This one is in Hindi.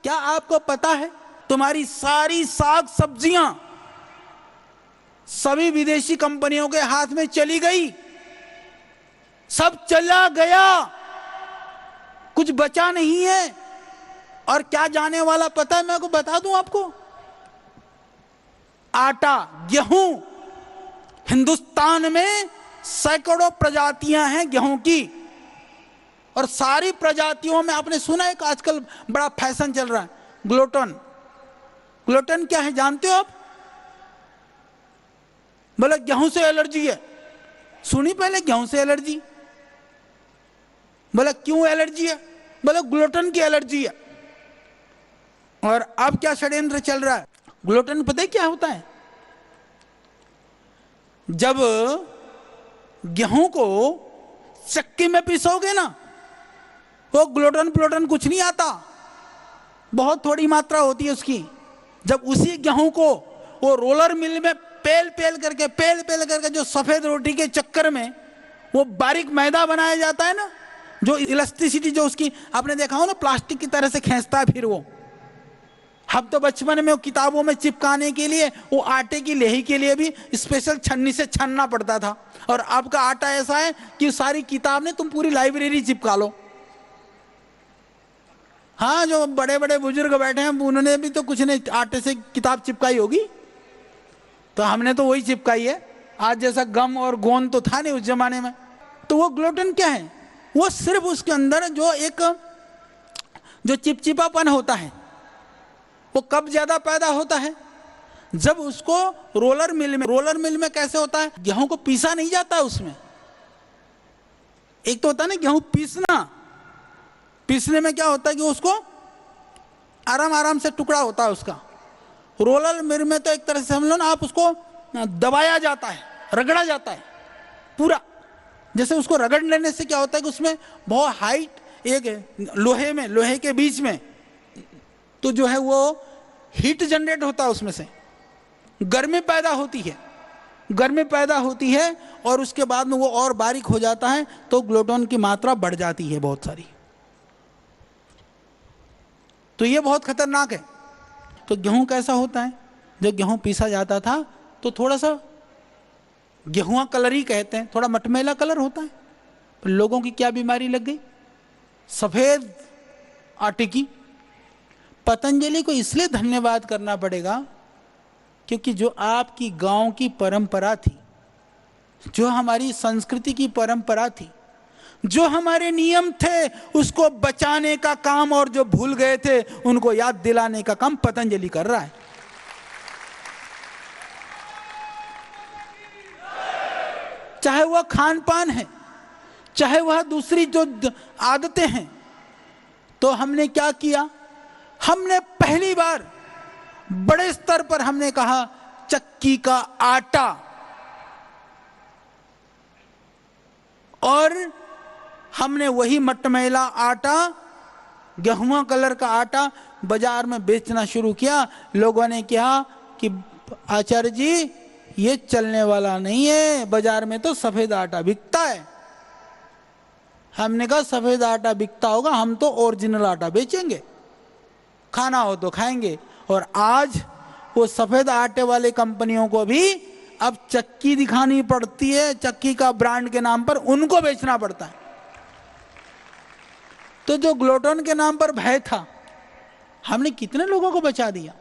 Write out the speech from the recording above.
क्या आपको पता है तुम्हारी सारी साग सब्जियां सभी विदेशी कंपनियों के हाथ में चली गई, सब चला गया, कुछ बचा नहीं है। और क्या जाने वाला पता है, मैं को बता दूं आपको, आटा, गेहूं। हिंदुस्तान में सैकड़ों प्रजातियां हैं गेहूं की, और सारी प्रजातियों में आपने सुना है कि आजकल बड़ा फैशन चल रहा है ग्लूटेन। ग्लूटेन क्या है जानते हो आप? बोले गेहूं से एलर्जी है। सुनी पहले गेहूं से एलर्जी? बोले क्यों एलर्जी है? बोले ग्लूटेन की एलर्जी है। और अब क्या षड्यंत्र चल रहा है, ग्लूटेन पता है क्या होता है? जब गेहूं को चक्की में पीसोगे ना, वो ग्लूटेन कुछ नहीं आता, बहुत थोड़ी मात्रा होती है उसकी। जब उसी गेहूं को वो रोलर मिल में पेल करके जो सफेद रोटी के चक्कर में वो बारीक मैदा बनाया जाता है ना, जो इलास्टिसिटी जो उसकी आपने देखा हो ना, प्लास्टिक की तरह से खींचता है। फिर वो हम तो बचपन में वो किताबों में चिपकाने के लिए वो आटे की लेही के लिए भी स्पेशल छन्नी से छानना पड़ता था। और अब का आटा ऐसा है कि सारी किताब ने तुम पूरी लाइब्रेरी चिपका लो। हाँ, जो बड़े बड़े बुजुर्ग बैठे हैं उन्होंने भी तो कुछ नहीं आटे से किताब चिपकाई होगी, तो हमने तो वही चिपकाई है। आज जैसा गम और गोंद तो था नहीं उस जमाने में। तो वो ग्लूटेन क्या है? वो सिर्फ उसके अंदर जो चिपचिपापन होता है, वो कब ज्यादा पैदा होता है? जब उसको रोलर मिल में कैसे होता है, गेहूं को पीसा नहीं जाता उसमें। एक तो होता है ना गेहूं पीसने में क्या होता है कि उसको आराम से टुकड़ा होता है उसका। रोलर मिल में तो एक तरह से समझ लो ना आप, उसको दबाया जाता है, रगड़ा जाता है पूरा। जैसे उसको रगड़ लेने से क्या होता है कि उसमें बहुत हाइट एक लोहे के बीच में तो जो है वो हीट जनरेट होता है, उसमें से गर्मी पैदा होती है और उसके बाद में वो और बारीक हो जाता है, तो ग्लूटेन की मात्रा बढ़ जाती है बहुत सारी। तो ये बहुत खतरनाक है। तो गेहूं कैसा होता है? जब गेहूं पीसा जाता था तो थोड़ा सा गेहुआ कलर ही कहते हैं, थोड़ा मटमैला कलर होता है। लोगों की क्या बीमारी लग गई? सफेद आटे की। पतंजलि को इसलिए धन्यवाद करना पड़ेगा क्योंकि जो आपकी गांव की परंपरा थी, जो हमारी संस्कृति की परंपरा थी, जो हमारे नियम थे, उसको बचाने का काम और जो भूल गए थे उनको याद दिलाने का काम पतंजलि कर रहा है। चाहे वह खान पान है, चाहे वह दूसरी जो आदतें हैं। तो हमने क्या किया? हमने पहली बार बड़े स्तर पर हमने कहा चक्की का आटा, और हमने वही मटमैला आटा, गेहुआ कलर का आटा बाजार में बेचना शुरू किया। लोगों ने कहा कि आचार्य जी ये चलने वाला नहीं है, बाजार में तो सफेद आटा बिकता है। हमने कहा सफेद आटा बिकता होगा, हम तो ओरिजिनल आटा बेचेंगे, खाना हो तो खाएंगे। और आज वो सफेद आटे वाले कंपनियों को भी अब चक्की दिखानी पड़ती है, चक्की का ब्रांड के नाम पर उनको बेचना पड़ता है। तो जो ग्लूटेन के नाम पर भय था, हमने कितने लोगों को बचा दिया।